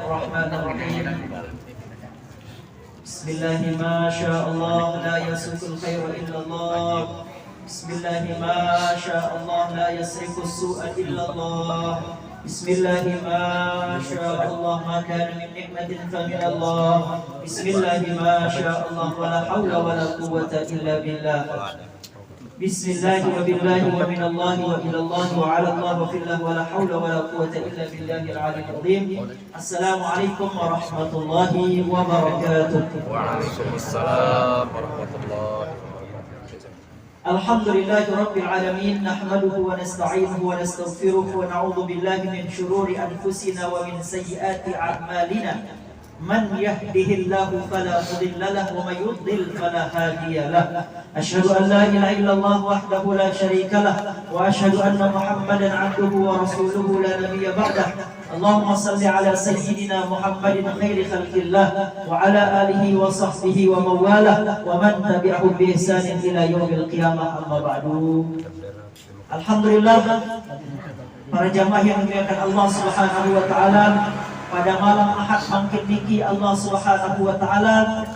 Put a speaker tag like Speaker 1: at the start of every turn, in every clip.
Speaker 1: Bismillahirrahmanirrahim. Bismillahi ma sya Allah la yasriqul khairu illallah. Bismillahi ma sya Allah la yasriqus su'a illallah. Bismillahi ma sya Allah ma kana min ni'matin fa min Allah. Bismillahi ma sya Allah wa la hawla wa la quwwata illa billah. Bismillahi wa billahi wa minallahi wa ilallahi wa ala Allah wa fillah wa la hawla wa la quwwata illa billahi al-'aliyyil 'azim. Assalamualaikum warahmatullahi wabarakatuh.
Speaker 2: Waalaikumsalam warahmatullahi wabarakatuh.
Speaker 1: Alhamdulillahi rabbil alamin, nahmaduhu wa nasta'inuhu wa nastaghfiruh wa na'udzu billahi min shururi anfusina wa min sayyiati a'malina. Man yahdihillahu fala mudilla lahu wa may yudlil fala hadiya lahu. Asyhadu an la ilaha illallah wahdahu la syarika lah wa asyhadu anna Muhammadan 'abduhu wa rasuluhu la nabiyya ba'dah. Allahumma salli ala sayyidina Muhammadin khairi khalqillah wa ala alihi wa sahbihi wa mawalah wa man tabi'ahum bi ihsanin ila yaumil qiyamah, amma ba'du. Alhamdulillah, para jamaah yang dimuliakan Allah Subhanahu wa taala, pada malam Ahad bangkit niki Allah Subhanahu wa taala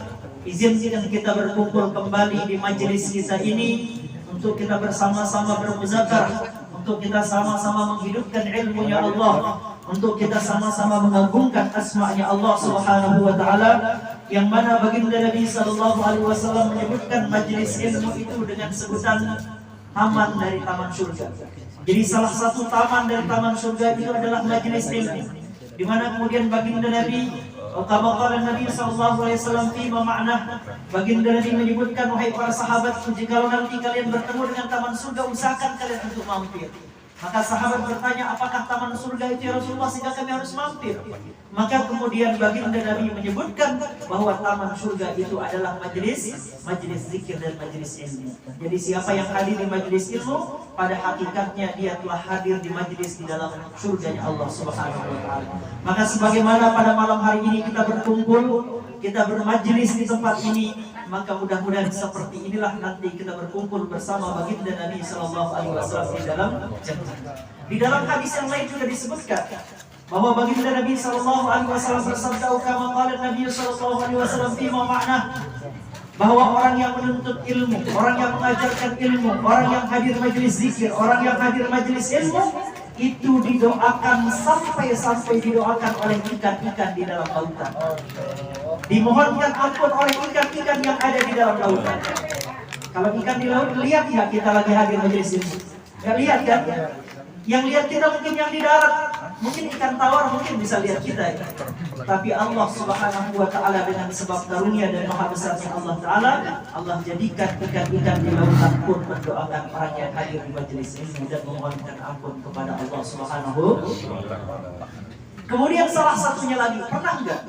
Speaker 1: izinkan kita berkumpul kembali di majelis kita ini untuk kita bersama-sama bermuzakarah, untuk kita sama-sama menghidupkan ilmunya Allah, untuk kita sama-sama mengagungkan asma'nya Allah Subhanahu wa taala, yang mana baginda Nabi sallallahu alaihi wasallam menyebutkan majelis ilmu itu dengan sebutan taman dari taman surga. Jadi salah satu taman dari taman surga itu adalah majelis ilmu, di mana kemudian baginda Nabi Nabi sallallahu alaihi wasallam fi makna baginda Nabi menyebutkan, wahai para sahabat, jika nanti kalian bertemu dengan taman surga, usahakan kalian untuk mampir. Maka sahabat bertanya, apakah taman surga itu ya Rasulullah sehingga kami harus mampir? Maka kemudian baginda Nabi menyebutkan bahwa taman surga itu adalah majelis zikir dan majelis ilmu. Jadi siapa yang hadir di majelis ilmu, pada hakikatnya dia telah hadir di majelis di dalam surganya Allah Subhanahu wa taala. Maka sebagaimana pada malam hari ini kita berkumpul, kita bermajelis di tempat ini, maka mudah-mudahan seperti inilah nanti kita berkumpul bersama baginda Nabi sallallahu alaihi wasallam di dalam jannah. Di dalam hadis yang lain juga disebutkan bahwa baginda Nabi sallallahu alaihi wasallam bersabda, kama qala Nabi sallallahu alaihi wasallam fi makna, bahwa orang yang menuntut ilmu, orang yang mengajarkan ilmu, orang yang hadir majelis zikir, orang yang hadir majelis ilmu, itu didoakan sampai didoakan oleh ikan-ikan di dalam lautan. Dimohonkan ampun oleh ikan-ikan yang ada di dalam lautan. Kalau ikan di laut, lihat ya kita lagi hadir majelis ini. Gak lihat kan? Yang lihat kita mungkin yang di darat, mungkin ikan tawar mungkin bisa lihat kita ya. Tapi Allah Subhanahu wa taala dengan sebab karunia dan maha besarnya Allah taala, Allah jadikan ikan-ikan di lautan pun mendoakan orang yang hadir di majelis ini dan memohonkan ampun kepada Allah Subhanahu wa taala. Kemudian salah satunya lagi, pernah enggak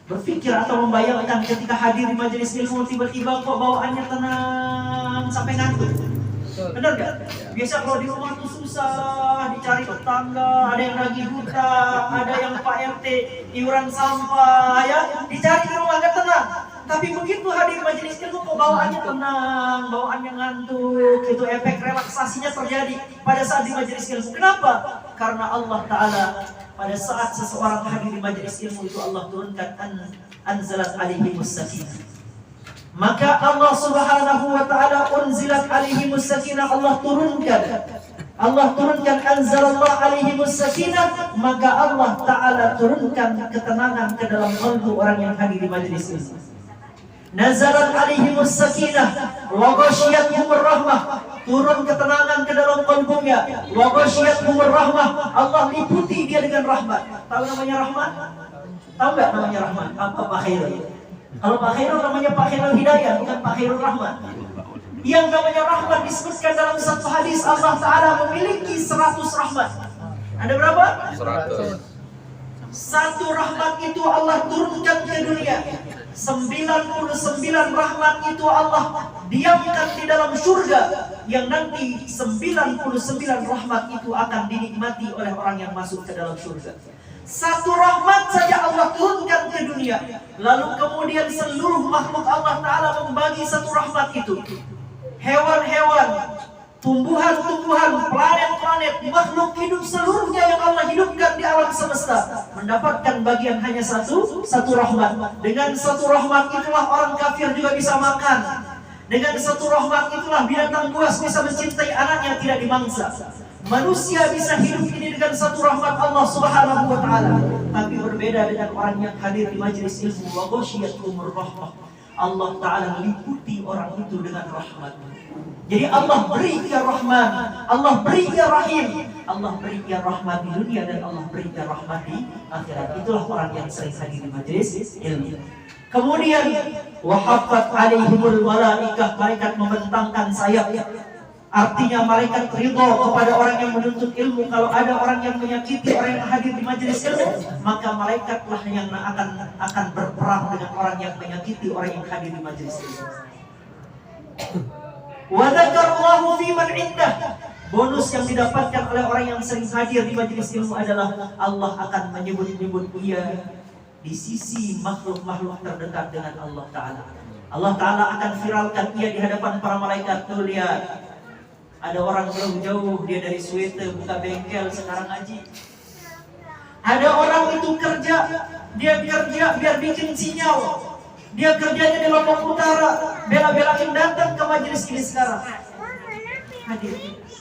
Speaker 1: berpikir atau membayangkan ketika hadir di majelis ilmu tiba-tiba kok bawaannya tenang sampai ngantuk? Benar gak? Biasa kalau di rumah tuh susah, dicari tetangga, ada yang lagi hutang, ada yang Pak RT iuran sampah ya, dicari di rumah gak tenang. Tapi begitu hadir majelis ilmu kok bawaannya tenang, bawaannya ngantuk, itu efek relaksasinya terjadi pada saat di majelis ilmu. Kenapa? Karena Allah Ta'ala pada saat seseorang hadir di majelis ilmu itu Allah turunkan anzalat alaihimus sakinah. Maka Allah Subhanahu wa taala unzilat alaihimus sakinah, Allah turunkan anzalallah alaihimus sakinah, maka Allah taala turunkan ketenangan ke dalam qalbu orang yang hadir di majelis ini. Nazalat alaihimus sakinah wa ghasyiyatuhumur rahmah, turun ketenangan ke dalam qalbunya. Wa ghasyiyatuhumur rahmah, Allah liputi dia dengan rahmat. Tahu namanya rahmat? Tahu enggak namanya rahmat? Apa Pak Khairul? Kalau Pak Khairul namanya Pak Khairul Hidayah, bukan Pak Khairul Rahmat. Yang namanya rahmat disebutkan dalam satu hadis, Allah Ta'ala memiliki 100 rahmat. Ada berapa? 100. Satu rahmat itu Allah turunkan ke dunia. 99 rahmat itu Allah diamkan di dalam surga, yang nanti 99 rahmat itu akan dinikmati oleh orang yang masuk ke dalam surga. Satu rahmat saja Allah turunkan ke dunia, lalu kemudian seluruh makhluk Allah Ta'ala membagi satu rahmat itu. Hewan-hewan, tumbuhan-tumbuhan, planet-planet, makhluk hidup seluruhnya yang Allah hidupkan di alam semesta mendapatkan bagian hanya satu rahmat. Dengan satu rahmat itulah orang kafir juga bisa makan. Dengan satu rahmat itulah binatang buas bisa mencintai anaknya tidak dimangsa. Manusia bisa hidup ini dengan satu rahmat Allah Subhanahu wa taala. Tapi berbeda dengan orang yang hadir di majelis ilmu, wa ghasyiyatuhumur rahmah. Allah taala meliputi orang itu dengan rahmat. Jadi Allah beri ya Rahman, Allah beri ya Rahim, Allah beri ya rahmat di dunia dan Allah beri ya rahmat di akhirat. Itulah orang yang sering hadir di majelis ilmu. Kemudian wahaffat alaihimul malaikah, malaikat membentangkan sayap. Artinya malaikat ridho kepada orang yang menuntut ilmu. Kalau ada orang yang menyakiti orang yang hadir di majelis ilmu, maka malaikatlah yang akan berperang dengan orang yang menyakiti orang yang hadir di majelis ilmu. Wa dzakarallahu fi man indah. Bonus yang didapatkan oleh orang yang sering hadir di majelis ilmu adalah Allah akan menyebut-nyebut dia di sisi makhluk-makhluk terdekat dengan Allah Ta'ala. Allah Ta'ala akan viralkan ia di hadapan para malaikat. Tuh lihat, ada orang jauh-jauh dia dari Sweden buka bengkel sekarang ngaji. Ada orang itu kerja, dia kerja biar bikin sinyal. Dia kerjanya di Lombok Utara, bela-belain datang ke majelis ini sekarang. Hadir.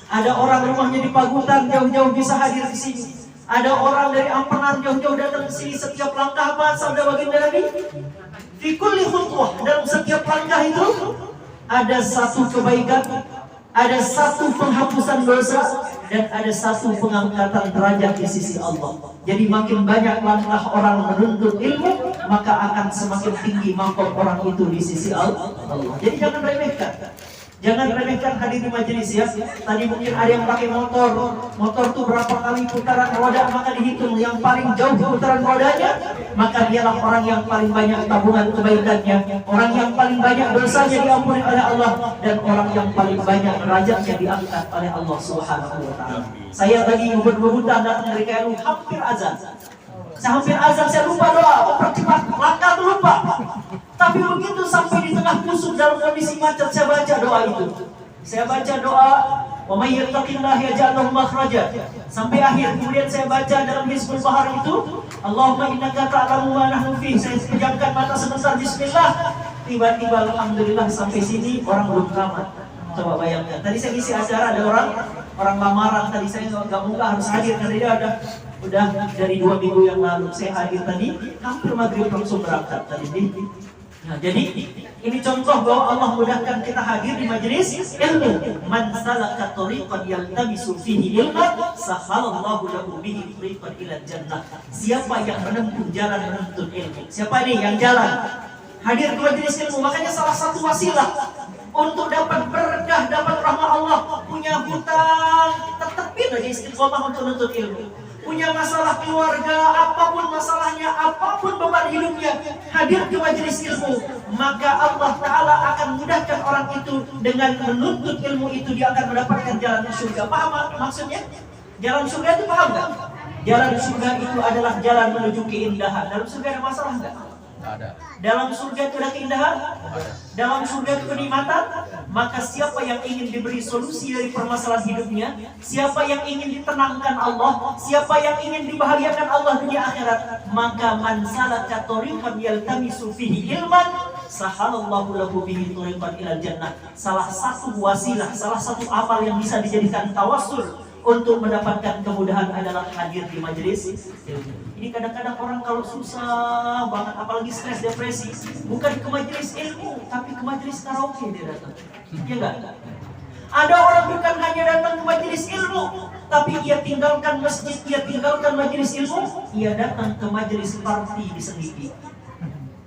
Speaker 1: Ada orang rumahnya di Pagutan jauh-jauh bisa hadir di sini. Ada orang dari Ampenan jauh-jauh datang ke sini. Setiap langkah apa sabda baginda Nabi? Fi kulli khutwah, dalam setiap langkah itu ada satu kebaikan, ada satu penghapusan dosa, dan ada satu pengangkatan derajat di sisi Allah. Jadi makin banyak langkah orang menuntut ilmu, maka akan semakin tinggi maqam orang itu di sisi Allah. Jadi jangan remehkan. Jangan remehkan hadir di majelis ya. Tadi mungkin ada yang pakai motor tuh berapa kali putaran roda, maka dihitung yang paling jauh putaran rodanya, maka dialah orang yang paling banyak tabungan kebaikannya, orang yang paling banyak dosanya diampuni oleh Allah, dan orang yang paling banyak derajatnya diangkat oleh Allah Subhanahu wa taala. Saya tadi ubud-ubudan datang dari KLU hampir azan. Hampir azan saya lupa doa, percepat langkah lupa. Tapi begitu sampai di tengah musuh dalam kondisi macet, saya baca doa itu. Saya baca doa, wa may yattaqillaha yaj'al lahu makhraja. Sampai akhir, kemudian saya baca dalam Hizbul Bahar itu, Allahumma innaka ta'lamu ma nahnu fi. Saya pejamkan mata sebentar, bismillah. Tiba-tiba alhamdulillah sampai sini orang belum tamat. Coba bayangkan. Tadi saya isi acara, ada orang lamaran. Tadi saya nggak muka harus hadir karena dia udah dari 2 minggu yang lalu saya hadir tadi, hampir maghrib langsung berangkat tadi. Nah, jadi ini contoh bahwa Allah mudahkan kita hadir di majelis ilmu. Man salaka tariqan yaltamisu fihi ilman, sahalallahu lahu bihi tariqan ila jannah. Siapa yang menempuh jalan menuntut ilmu? Siapa ini yang jalan hadir ke majelis ilmu? Makanya salah satu wasilah untuk dapat berkah, dapat rahmat Allah, punya hutang, tetapin aja istiqomah untuk menuntut ilmu. Punya masalah keluarga, apapun masalahnya, apapun beban hidupnya, hadir ke majelis ilmu, maka Allah Ta'ala akan mudahkan orang itu dengan menuntut ilmu itu. Dia akan mendapatkan jalan surga. Paham maksudnya? Jalan surga itu paham nggak? Jalan surga itu adalah jalan menuju keindahan. Dalam surga ada masalah nggak?
Speaker 2: Ada.
Speaker 1: Dalam surga itu ada keindahan?
Speaker 2: Ada.
Speaker 1: Dalam surga itu kenikmatan? Maka siapa yang ingin diberi solusi dari permasalahan hidupnya, siapa yang ingin ditenangkan Allah, siapa yang ingin dibahagiakan Allah dunia akhirat, maka man salaka tariqan yaltamisu fihi ilman, sahalallahu lahu bihi tariqan ilal jannah. Salah satu wasilah, salah satu amal yang bisa dijadikan tawassul untuk mendapatkan kemudahan adalah hadir di majelis ilmu. Ini kadang-kadang orang kalau susah banget, apalagi stres, depresi, bukan ke majelis ilmu, tapi ke majelis karaoke dia datang. Iya enggak? Ada orang bukan hanya datang ke majelis ilmu, tapi ia tinggalkan masjid, ia tinggalkan majelis ilmu, ia datang ke majelis party di sendiri.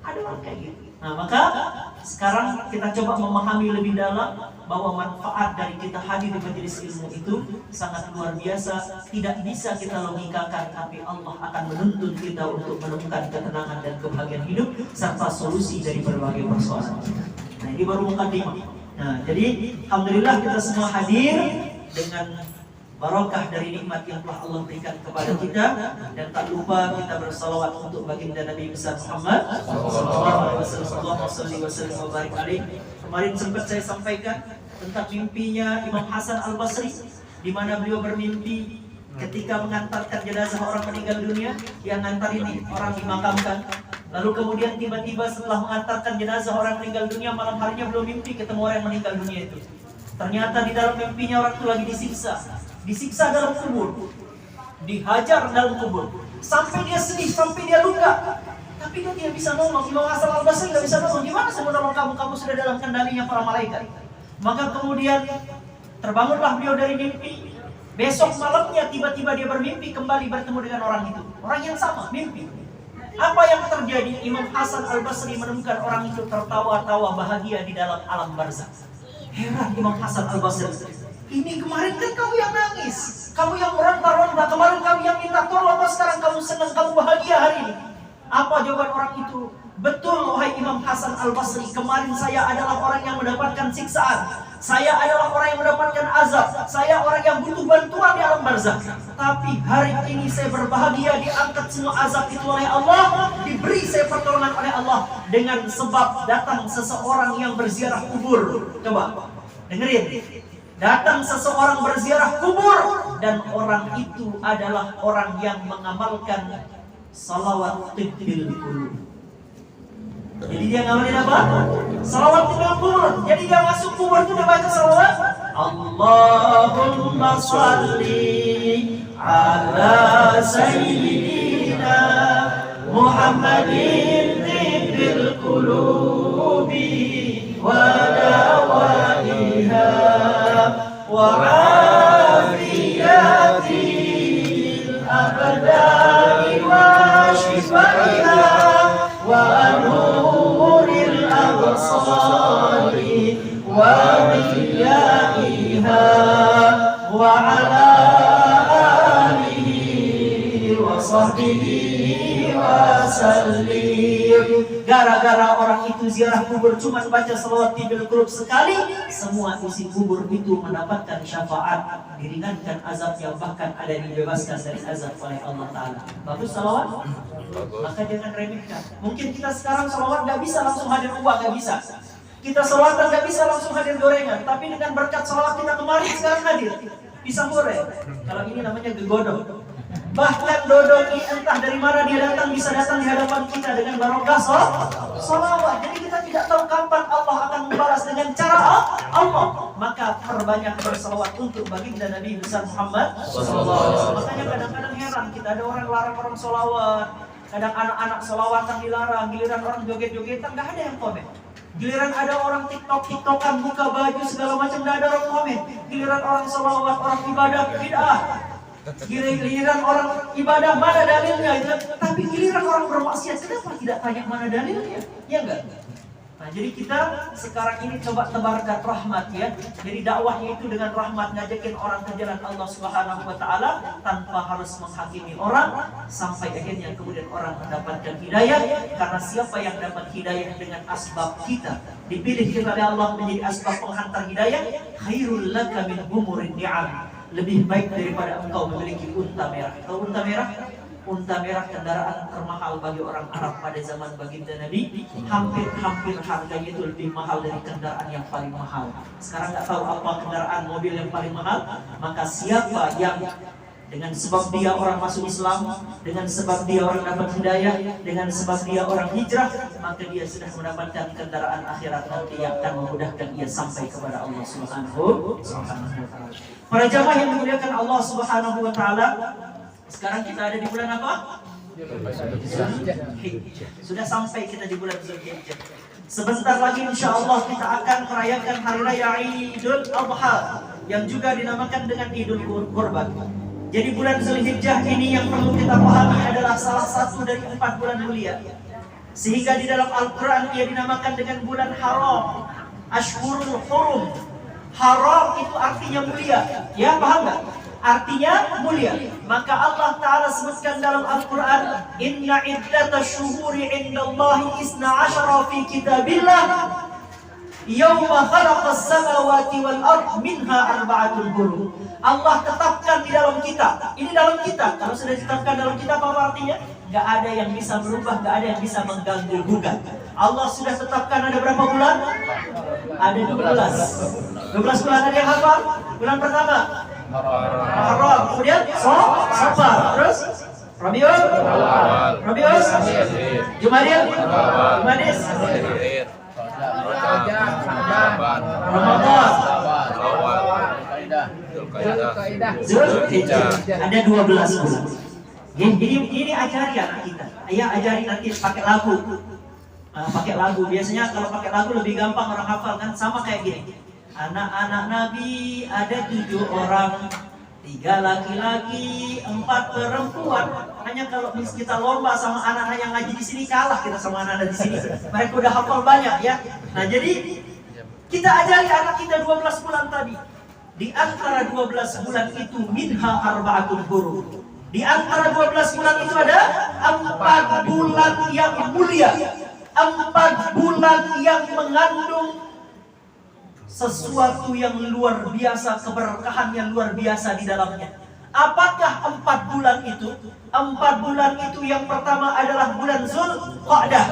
Speaker 1: Ada orang kayak gitu. Nah, maka sekarang kita coba memahami lebih dalam bahwa manfaat dari kita hadir di majelis ilmu itu sangat luar biasa. Tidak bisa kita logikakan, tapi Allah akan menuntun kita untuk menemukan ketenangan dan kebahagiaan hidup serta solusi dari berbagai persoalan. Nah, ini baru mukadimah. Nah, jadi alhamdulillah kita semua hadir dengan barokah dari nikmat yang telah Allah berikan kepada kita, dan tak lupa kita bersalawat untuk baginda Nabi besar Muhammad sallallahu alaihi wasallam. Kemarin sempat saya sampaikan tentang mimpinya Imam Hasan Al-Basri, di mana beliau bermimpi ketika mengantarkan jenazah orang meninggal dunia, yang ngantar ini orang dimakamkan. Lalu kemudian tiba-tiba setelah mengantarkan jenazah orang meninggal dunia, malam harinya belum mimpi ketemu orang yang meninggal dunia itu. Ternyata di dalam mimpinya orang itu lagi disiksa dalam kubur, dihajar dalam kubur, sampai dia sedih, sampai dia luka. Tapi dia tidak bisa nolong. Imam Hasan Al-Basri tidak bisa nolong. Gimana saya mau nolong kamu? Kamu sudah dalam kendalinya para malaikat. Maka kemudian terbangunlah beliau dari mimpi. Besok malamnya tiba-tiba dia bermimpi kembali bertemu dengan orang itu. Orang yang sama, mimpi. Apa yang terjadi? Imam Hasan Al-Basri menemukan orang itu tertawa-tawa bahagia di dalam alam barzakh. Heran Imam Hasan Al-Basri. Ini kemarin kan kamu yang nangis, kamu yang meronta-ronta, kemarin kamu yang minta tolong, sekarang kamu senang, kamu bahagia hari ini. Apa jawaban orang itu? Betul wahai Imam Hasan Al-Basri, kemarin saya adalah orang yang mendapatkan siksaan, saya adalah orang yang mendapatkan azab, saya orang yang butuh bantuan di alam barzakh. Tapi hari ini saya berbahagia, diangkat semua azab itu oleh Allah, diberi saya pertolongan oleh Allah dengan sebab datang seseorang yang berziarah kubur. Coba dengerin, datang seseorang berziarah kubur, dan orang itu adalah orang yang mengamalkan salawat tibbil qulub. Jadi dia ngamalin apa? Salawat tibbil qulub. Jadi dia masuk kubur itu dia baca salawat, Allahumma shalli ala sayyidina Muhammadin tibbil qulubi wa dawaiha wa afiyatil abdani wa shifaiha wa nuril absari wa diyaiha wa ala alihi wa sahbihi wa sallim. Gara-gara orang itu ziarah kubur cuma baca salawat tibbil qulub sekali, semua isi kubur itu mendapatkan syafaat, diringankan azabnya, bahkan ada yang dibebaskan dari azab oleh Allah Ta'ala. Bagus salawat? Maka jangan remehkan. Mungkin kita sekarang salawat gak bisa langsung hadir uang, gak bisa. Kita salawatan gak bisa langsung hadir gorengan, tapi dengan berkat salawat kita kemarin sekarang hadir pisang goreng. Kalau ini namanya gegodong. Bahkan dodol ini entah dari mana dia datang, bisa datang di hadapan kita dengan barokah salawat. Jadi kita tidak tahu kapan Allah akan membalas dengan cara Allah. Maka perbanyak bersalawat untuk baginda Nabi besar Muhammad SAW. Makanya kadang-kadang heran, kita ada orang larang orang salawat, kadang anak-anak salawatan dilarang, giliran orang joget-jogetan nggak ada yang komen. Giliran ada orang tiktokan buka baju segala macam, nggak ada orang komen. Giliran orang salawat, orang ibadah bid'ah. Giliran orang ibadah mana dalilnya gitu. Tapi giliran orang bermaksiat, kenapa tidak tanya mana dalilnya? Ya enggak? Nah, jadi kita sekarang ini coba tebarkan rahmat ya. Jadi dakwahnya itu dengan rahmat, ngajakin orang ke jalan Allah Subhanahu wa taala tanpa harus menghakimi orang, sampai akhirnya kemudian orang mendapatkan hidayah. Karena siapa yang dapat hidayah dengan asbab kita, dipilih kita oleh Allah menjadi asbab penghantar hidayah, khairul laka min humurin ni'am. Lebih baik daripada engkau memiliki unta merah. Tahu unta merah? Unta merah kendaraan termahal bagi orang Arab pada zaman baginda Nabi. Hampir harganya itu lebih mahal dari kendaraan yang paling mahal. Sekarang nggak tahu apa kendaraan mobil yang paling mahal. Maka siapa yang dengan sebab dia orang masuk Islam, dengan sebab dia orang dapat hidayah, dengan sebab dia orang hijrah, maka dia sudah mendapatkan kendaraan akhirat nanti yang akan memudahkan ia sampai kepada Allah Subhanahu wa taala. Para jamaah yang dimuliakan Allah Subhanahu wa taala, sekarang kita ada di bulan apa? Zulhijjah. Sudah sampai kita di bulan Zulhijjah. Sebentar lagi insyaallah kita akan merayakan hari raya Idul Adha yang juga dinamakan dengan Idul Kurban. Jadi bulan Zulhijjah ini yang perlu kita pahami adalah salah satu dari 4 bulan mulia. Sehingga di dalam Al-Quran ia dinamakan dengan bulan haram, Ashhurul Hurum. Haram itu artinya mulia. Ya, paham nggak? Artinya mulia. Maka Allah Ta'ala sebutkan dalam Al-Quran, Inna iddatash syuhuri indallahi 12 fi kitabillah Yawma khalaqas samawati wal ard minha arba'atul hurum. Allah tetapkan di dalam kita. Ini dalam kita. Kalau sudah ditetapkan dalam kita, apa artinya? Gak ada yang bisa merubah, gak ada yang bisa mengganggu gugat. Allah sudah tetapkan ada berapa bulan? Ada 12. 12 bulan ada yang hafal? Bulan pertama Muharram, kemudian Safar, terus Rabiul Jumadil, Ramadan, Zulhijjah. Ada 12 bulan. Ini ajari anak kita. Ayah ajari nanti pakai lagu. Pakai lagu. Biasanya kalau pakai lagu lebih gampang orang hafal kan, sama kayak gini. Anak-anak Nabi ada 7 orang, 3 laki-laki, 4 perempuan. Hanya kalau kita lomba sama anak-anak yang ngaji di sini, kalah kita sama anak-anak di sini. Mereka udah hafal banyak ya. Nah jadi kita ajari anak kita 12 bulan tadi. Di antara 12 bulan itu minha arba'atul hurum. Di antara 12 bulan itu ada 4 bulan yang mulia, 4 bulan yang mengandung sesuatu yang luar biasa, keberkahan yang luar biasa di dalamnya. Apakah 4 bulan itu? 4 bulan itu yang pertama adalah bulan Zulqa'dah,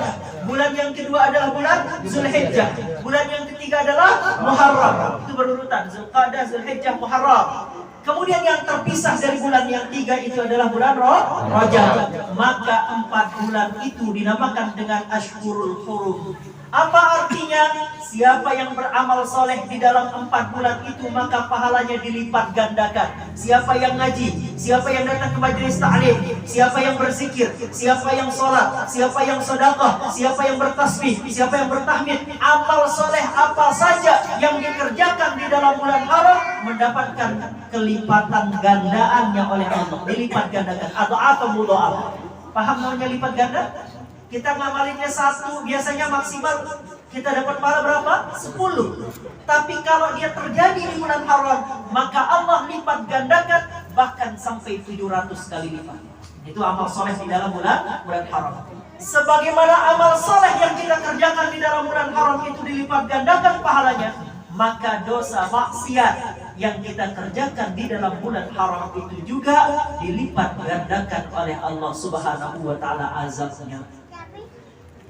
Speaker 1: bulan yang kedua adalah bulan Zulhijjah, bulan yang ketiga adalah Muharram. Itu berurutan, Zulqa'dah, Zulhijjah, Muharram. Kemudian yang terpisah dari bulan yang 3 itu adalah bulan Rajab. Maka 4 bulan itu dinamakan dengan Ashhurul Hurum. Apa artinya? Siapa yang beramal soleh di dalam 4 bulan itu, maka pahalanya dilipat gandakan. Siapa yang ngaji, siapa yang datang ke majelis ta'lim, siapa yang berzikir, siapa yang sholat, siapa yang sedekah, siapa yang bertasbih, siapa yang bertahmid, amal soleh apa saja yang dikerjakan di dalam bulan haram mendapatkan kelipatan gandaannya oleh Allah. Dilipat gandakan. Adha'afan mudha'af. Paham namanya lipat ganda? Kita ngamalinnya 1, biasanya maksimal kita dapat pahala berapa? 10. Tapi kalau dia terjadi di bulan haram, maka Allah lipat gandakan bahkan sampai 700 kali lipat. Itu amal soleh di dalam bulan haram. Sebagaimana amal soleh yang kita kerjakan di dalam bulan haram itu dilipat gandakan pahalanya, maka dosa maksiat yang kita kerjakan di dalam bulan haram itu juga dilipat gandakan oleh Allah Subhanahu wa taala azabnya.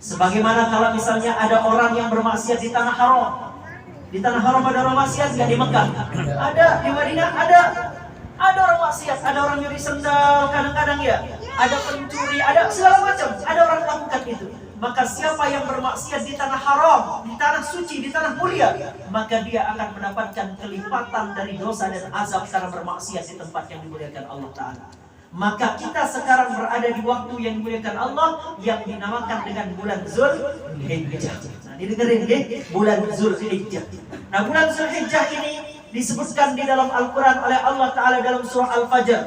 Speaker 1: Sebagaimana kalau misalnya ada orang yang bermaksiat di tanah haram. Di tanah haram ada orang maksiat nggak di Mekah? Ada, di Madinah ada. Ada orang maksiat, ada orang nyuri sendal kadang-kadang ya. Ada pencuri, ada segala macam. Ada orang lakukan itu. Maka siapa yang bermaksiat di tanah haram, di tanah suci, di tanah mulia, maka dia akan mendapatkan kelipatan dari dosa dan azab karena bermaksiat di tempat yang dimuliakan Allah Ta'ala. Maka kita sekarang berada di waktu yang dimuliakan Allah yang dinamakan dengan bulan Zulhijjah. Nah, didengerin deh, bulan Zulhijjah. Nah, bulan Zulhijjah ini disebutkan di dalam Al-Quran oleh Allah Ta'ala dalam surah Al-Fajr.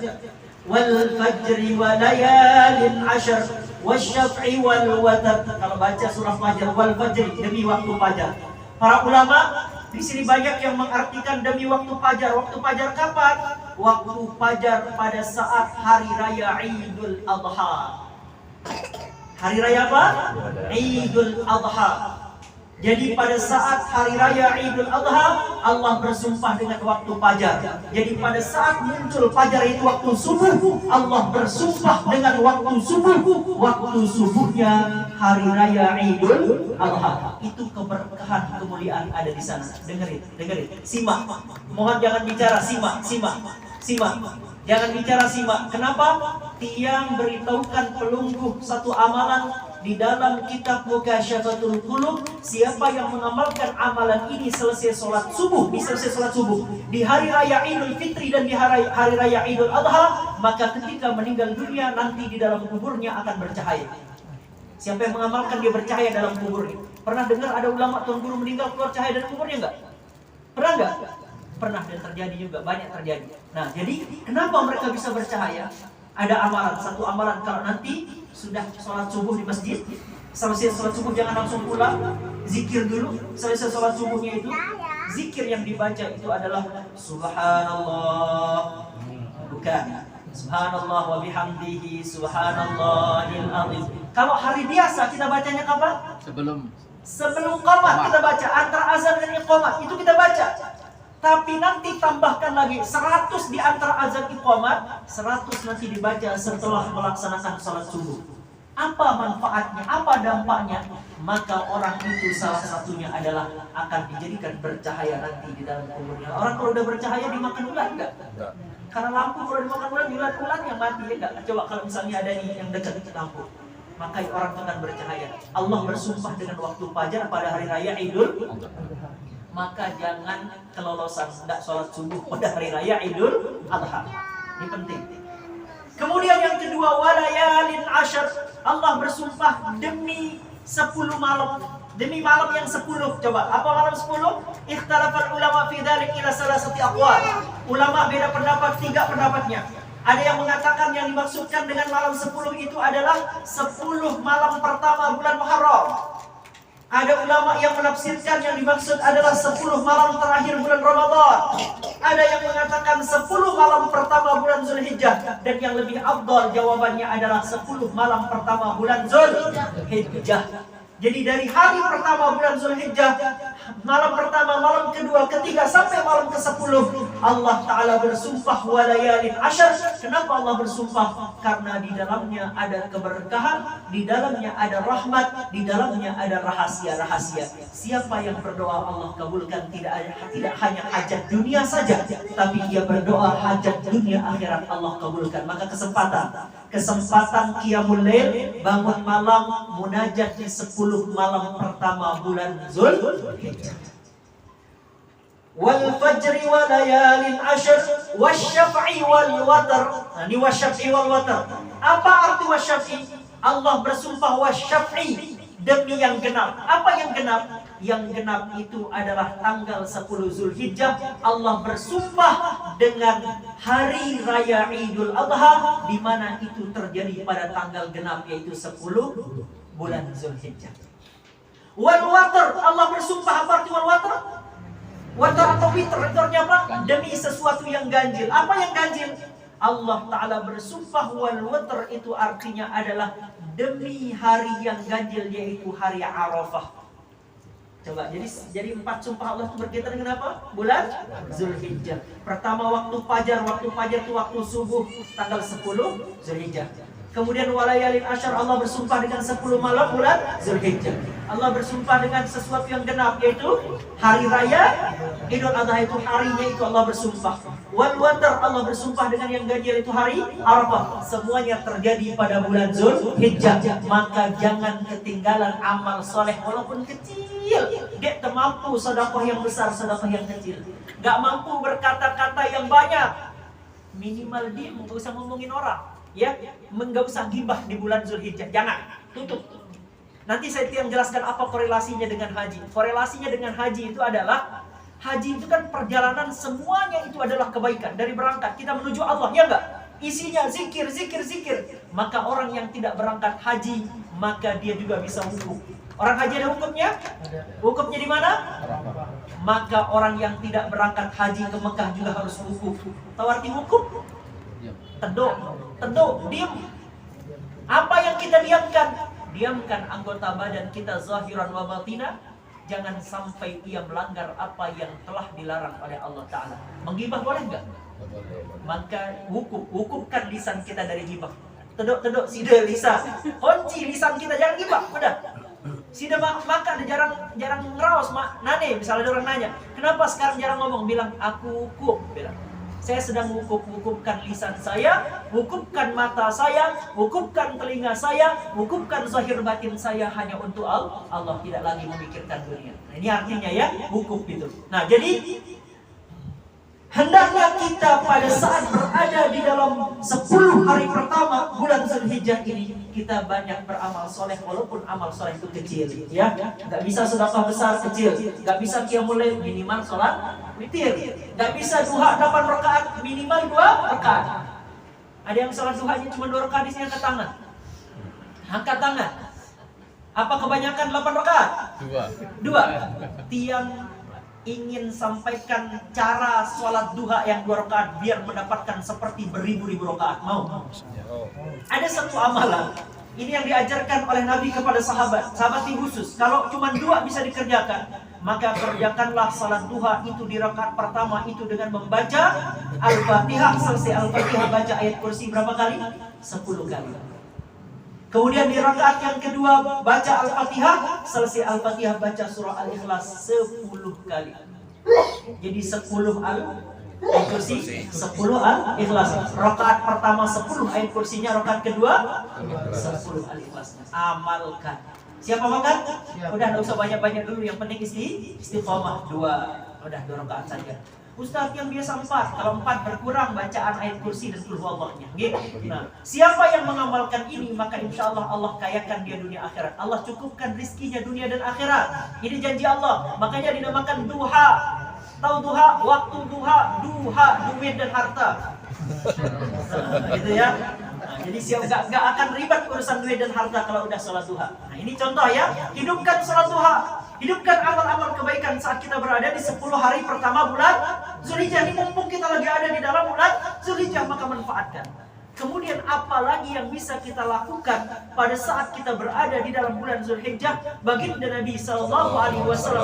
Speaker 1: Wal fajri wa layalin ashar wasyaf'i wal watar. Kalau baca surah Fajr, wal fajri, demi waktu fajar. Para ulama di sini banyak yang mengartikan demi waktu fajar. Waktu fajar kapan? Waktu fajar pada saat hari raya Idul Adha. Hari raya apa? Idul Adha. Jadi pada saat hari raya Idul Adha, Allah bersumpah dengan waktu fajar. Jadi pada saat muncul fajar itu waktu subuh, Allah bersumpah dengan waktu subuh. Waktu subuhnya hari raya Idul Adha. Itu keberkahan, kemuliaan ada di sana. Dengerin. Simak. Mohon jangan bicara, simak. Jangan bicara simak. Kenapa? Tiang beritahukan pelungguh satu amalan di dalam kitab Mukasyafatul Qulub. Siapa yang mengamalkan amalan ini selesai sholat subuh, di hari raya Idul Fitri dan di hari raya Idul Adha, maka ketika meninggal dunia nanti di dalam kuburnya akan bercahaya. Siapa yang mengamalkan dia bercahaya dalam kuburnya. Pernah dengar ada ulama Tuan Guru meninggal keluar cahaya dari kuburnya enggak? Pernah enggak? Pernah, dan terjadi juga, banyak terjadi. Nah, jadi kenapa mereka bisa bercahaya? Ada amalan, satu amalan kalau nanti sudah sholat subuh di masjid, selesai sholat subuh jangan langsung pulang, zikir dulu. Selesai sholat subuhnya itu, zikir yang dibaca itu adalah Subhanallah, bukan Subhanallah wa bihamdihi Subhanallahil azim. Kalau hari biasa kita bacanya kapan? Sebelum qomat kita baca, antara azan dan iqamah itu kita baca. Tapi nanti tambahkan lagi 100 di antara azan iqamah, 100 nanti dibaca setelah melaksanakan salat subuh. Apa manfaatnya? Apa dampaknya? Maka orang itu salah satunya adalah akan dijadikan bercahaya nanti di dalam kuburnya. Orang kalau udah bercahaya dimakan ulat enggak? Karena lampu kalau dimakan ulat yang mati ya enggak? Coba kalau misalnya ada nih yang dekat lampu, maka orang akan bercahaya. Allah bersumpah dengan waktu fajar pada hari raya Idul, maka jangan kelolosan enggak sholat subuh pada hari raya Idul Adha. Ini penting. Kemudian yang kedua, walayalin ashar, Allah bersumpah demi 10 malam. Demi malam yang 10. Coba, apa malam 10? Ikhtalafal ulama fi dzalik ila salasati aqwal. Ulama beda pendapat, 3 pendapatnya. Ada yang mengatakan yang dimaksudkan dengan malam 10 itu adalah 10 malam pertama bulan Muharram. Ada ulama yang menafsirkan yang dimaksud adalah 10 malam terakhir bulan Ramadan. Ada yang mengatakan 10 malam pertama bulan Zulhijjah. Dan yang lebih afdal jawabannya adalah 10 malam pertama bulan Zulhijjah. Jadi dari hari pertama bulan Zulhijjah, malam pertama, malam kedua, ketiga, sampai malam ke-10, Allah Ta'ala bersumpah walayalin ashar. Kenapa Allah bersumpah? Karena di dalamnya ada keberkahan, di dalamnya ada rahmat, di dalamnya ada rahasia-rahasia. Siapa yang berdoa Allah kabulkan, tidak hanya hajat dunia saja, tapi dia berdoa hajat dunia akhirat Allah kabulkan. Maka kesempatan qiyamul lail, bangun malam, munajat di 10 malam pertama bulan Zulhijjah. Wal fajri wa layalin ashr wasyaf'i wal watr. Nah, ini wasyaf'i wal watr. Apa arti wasyaf'i? Allah bersumpah wasyaf'i, demi yang genap. Apa yang genap? Yang genap itu adalah tanggal 10 Zulhijjah. Allah bersumpah dengan hari raya Idul Adha, di mana itu terjadi pada tanggal genap, yaitu 10 bulan Zulhijjah. Wal watr, Allah bersumpah. Apa arti wal watr? Watr atau witr, witrnya apa? Demi sesuatu yang ganjil. Apa yang ganjil? Allah Ta'ala bersumpah wal watr, itu artinya adalah demi hari yang ganjil, yaitu hari Arafah. Coba, jadi 4 sumpah Allah itu berkaitan dengan apa? Bulan Zulhijjah. Pertama waktu fajar itu waktu subuh tanggal 10 Zulhijjah. Kemudian walayalin ashar, Allah bersumpah dengan 10 malam bulan Zulhijjah. Allah bersumpah dengan sesuatu yang genap, yaitu hari raya Idul Adha, itu harinya itu Allah bersumpah. Wal watr, Allah bersumpah dengan yang ganjil, itu hari Arafah. Semuanya terjadi pada bulan Zulhijjah. Maka jangan ketinggalan amal soleh walaupun kecil. Dia tak mampu sedekah yang besar, sedekah yang kecil. Gak mampu berkata-kata yang banyak, minimal dia nggak usah ngomongin orang. Ya, nggak usah gibah di bulan Zulhijjah. Jangan, tutup. Nanti saya yang jelaskan apa korelasinya dengan haji. Korelasinya dengan haji itu adalah, haji itu kan perjalanan, semuanya itu adalah kebaikan. Dari berangkat kita menuju Allah, ya enggak? Isinya zikir. Maka orang yang tidak berangkat haji, maka dia juga bisa wukuf. Orang haji ada wukufnya? Wukufnya di mana? Maka orang yang tidak berangkat haji ke Mekah juga harus wukuf. Tahu arti wukuf? Teduh, diam. Apa yang kita diamkan? Diamkan anggota badan kita zahiran wa batina. Jangan sampai ia melanggar apa yang telah dilarang oleh Allah Ta'ala. Menggibah boleh enggak? Maka wukufkan lisan kita dari gibah. Teduh, sida lisan. Kunci lisan kita, jangan gibah, udah. Sida maka jarang ngeraos, nane misalnya ada orang nanya, kenapa sekarang jarang ngomong? Bilang aku wukuf, bilang. Saya sedang wukufkan lisan saya, wukufkan mata saya, wukufkan telinga saya, wukufkan zahir batin saya hanya untuk Allah, tidak lagi memikirkan dunia. Nah, ini artinya ya, wukuf itu. Nah, jadi hendaknya kita pada saat berada di dalam 10 hari pertama bulan Zulhijjah ini, kita banyak beramal soleh, walaupun amal soleh itu kecil, ya. Gak bisa sedekah besar, kecil. Gak bisa qiyamul lail, minimal sholat witir. Gak bisa duha 8 rakaat, minimal 2 rakaat. Ada yang sholat duhanya cuma 2 rakaat, di sini angkat tangan. Angkat tangan. Apa kebanyakan 8 rakaat? 2. Tiang ingin sampaikan cara sholat duha yang 2 rakaat biar mendapatkan seperti beribu-ribu rakaat. Mau? Ada satu amalan. Ini yang diajarkan oleh Nabi kepada sahabat khusus. Kalau cuma 2 bisa dikerjakan, maka kerjakanlah salat duha itu di rakaat pertama itu dengan membaca Al-Fatihah. Selesai Al-Fatihah baca ayat kursi berapa kali? 10 kali. Kemudian di rakaat yang kedua baca Al-Fatihah, selesai Al-Fatihah baca surah Al-Ikhlas 10 kali. Jadi 10 ayat kursi, 10 Al-Ikhlas. Rakaat pertama 10 ayat kursinya, rakaat kedua 10 Al-Ikhlasnya. Amalkan. Siapa makan? Udah enggak usah banyak-banyak dulu, yang penting istiqomah 2. Udah 2 rakaat saja. Ustaz yang biasa 4, kalau 4 berkurang bacaan ayat kursi dan qul huwallahnya. Nah, siapa yang mengamalkan ini maka insya Allah Allah kayakan dia dunia akhirat. Allah cukupkan rizkinya dunia dan akhirat. Ini janji Allah. Makanya dinamakan duha. Tahu duha? Waktu duha, duit dan harta. Gitu ya. Nah, jadi nggak akan ribet urusan duit dan harta kalau udah sholat duha. Nah, ini contoh ya. Hidupkan sholat duha. Hidupkan amal-amal kebaikan saat kita berada di 10 hari pertama bulan Zulhijjah. Ini mumpung kita lagi ada di dalam bulan Zulhijjah, maka manfaatkan. Kemudian apalagi yang bisa kita lakukan pada saat kita berada di dalam bulan Zulhijjah? Baginda Nabi SAW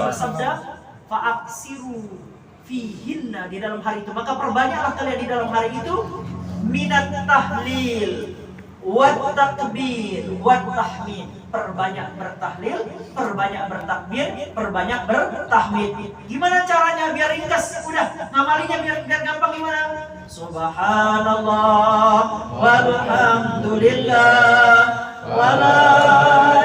Speaker 1: bersabda, fa'aksiru fihinna, di dalam hari itu. Maka perbanyaklah kalian di dalam hari itu minat tahlil wat takbir wat tahmid. Perbanyak bertahlil, perbanyak bertakbir, perbanyak bertahmid. Gimana caranya biar ringkas? Udah, ngamalinya biar gampang gimana? Subhanallah walhamdulillah wala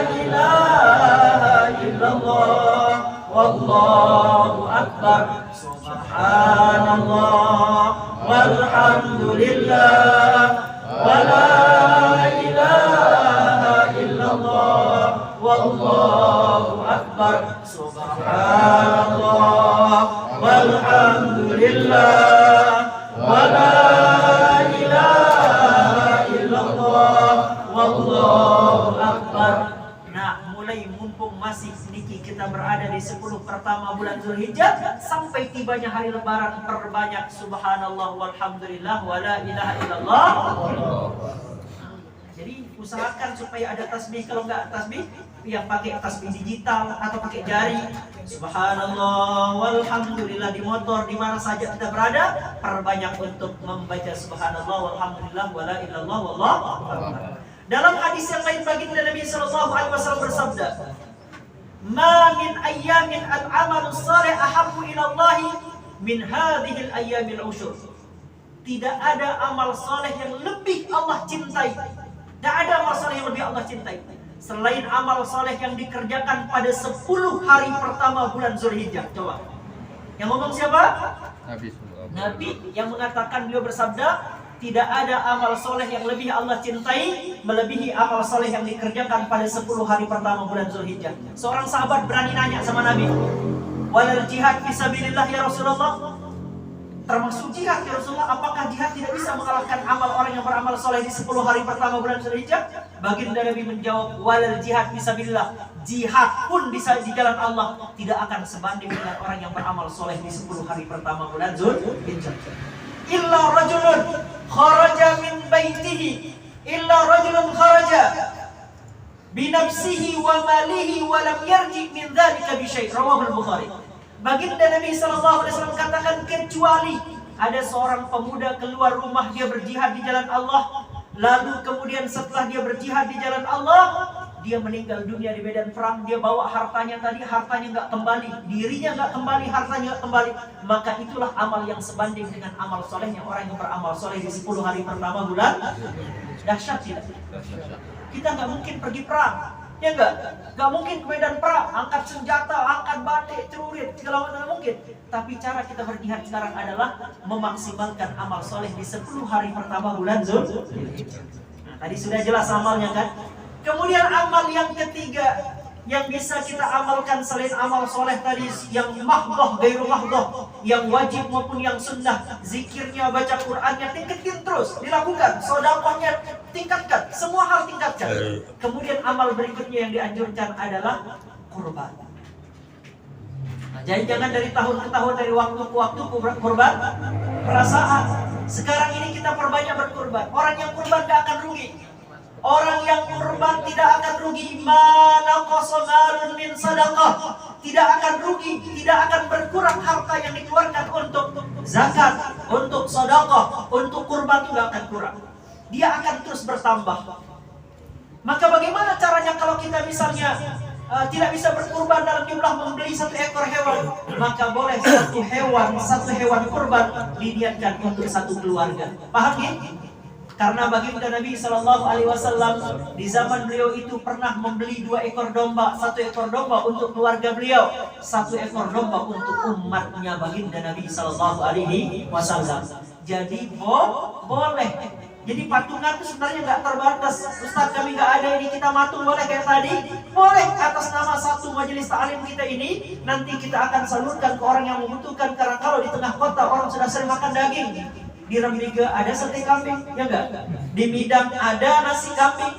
Speaker 1: ilaha illallah wallahu akbar. Subhanallah walhamdulillah wala ilaha illallah wallahu akbar. Subhanallah walhamdulillah wala ilaha illallah wallahu akbar. Nah, mulai mumpung masih sedikit kita berada di 10 pertama bulan Zulhijjah sampai tibanya hari lebaran, perbanyak subhanallah walhamdulillah wala ilaha illallah. Jadi usahakan supaya ada tasbih. Kalau nggak tasbih, yang pakai tasbih digital atau pakai jari. Subhanallah walhamdulillah di motor, di mana saja kita berada, perbanyak untuk membaca subhanallah walhamdulillah wala ilallah wallahu akbar. Dalam hadis yang lain baginda Nabi SAW bersabda, "Ma min ayyamin al-amalu salih ahabbu ila Allah min hadhihi al-ayyamil ushur." Tidak ada amal saleh yang lebih Allah cintai. Tidak ada amal saleh yang lebih Allah cintai selain amal saleh yang dikerjakan pada 10 hari pertama bulan Zulhijjah. Coba. Yang ngomong siapa? Nabi yang mengatakan, beliau bersabda, tidak ada amal soleh yang lebih Allah cintai melebihi amal soleh yang dikerjakan pada 10 hari pertama bulan Zulhijjah. Seorang sahabat berani nanya sama Nabi, walal jihad fisabilillah ya Rasulullah, termasuk jihad ya Rasulullah, apakah jihad tidak bisa mengalahkan amal orang yang beramal soleh di 10 hari pertama bulan Zulhijjah? Baginda Nabi menjawab, walal jihad fisabilillah, jihad pun di jalan Allah tidak akan sebanding dengan orang yang beramal soleh di 10 hari pertama bulan Zulhijjah. Illa rajulun kharaja min baitihi, illa rajulun kharaja binafsihi wa malihi wa lam yarji min dzalika bi syai'. Rawahul Bukhari. Baginda Nabi SAW katakan, kecuali ada seorang pemuda keluar rumah, dia berjihad di jalan Allah, lalu kemudian setelah dia berjihad di jalan Allah, dia meninggal dunia di medan perang, dia bawa hartanya tadi, hartanya nggak kembali, dirinya nggak kembali, hartanya nggak kembali, maka itulah amal yang sebanding dengan amal solehnya orang yang beramal soleh di 10 hari pertama bulan. Dahsyat tidak? Kita nggak mungkin pergi perang, ya nggak mungkin ke medan perang, angkat senjata, angkat batik, celurit, segala macam nggak mungkin. Tapi cara kita berjihad sekarang adalah memaksimalkan amal soleh di 10 hari pertama bulan Zulhijjah. Nah, tadi sudah jelas amalnya kan? Kemudian amal yang ketiga yang bisa kita amalkan selain amal soleh tadi, yang mahdoh, gairu mahdoh, yang wajib maupun yang sunnah, zikirnya, baca Qur'annya, tingkatin terus, dilakukan, sedekahnya tingkatkan, semua hal tingkatkan. Kemudian amal berikutnya yang dianjurkan adalah kurban. Nah, jadi jangan dari tahun ke tahun, dari waktu ke waktu kurban perasaan. Sekarang ini kita perbanyak berkurban. Orang yang kurban tidak akan rugi. Orang yang kurban tidak akan rugi. Mana qasamalun min sadaqah. tidak akan rugi, tidak akan berkurang harta yang dikeluarkan untuk zakat, untuk sedekah, untuk kurban, tidak akan kurang. Dia akan terus bertambah. Maka bagaimana caranya kalau kita misalnya tidak bisa berkurban dalam jumlah membeli 1 ekor hewan, maka boleh satu hewan kurban diniatkan untuk satu keluarga. Paham ya? Karena baginda Nabi SAW di zaman beliau itu pernah membeli 2 ekor domba, 1 ekor domba untuk keluarga beliau, 1 ekor domba untuk umatnya baginda Nabi SAW. Jadi boleh. Jadi patungan itu sebenarnya nggak terbatas. Ustaz, kami nggak ada ini, kita matung boleh kayak tadi? Boleh, atas nama satu majelis ta'lim kita ini. Nanti kita akan salurkan ke orang yang membutuhkan. Karena kalau di tengah kota orang sudah sering makan daging. Di Rembige ada sate kambing, ya enggak? Di Midang ada nasi kambing.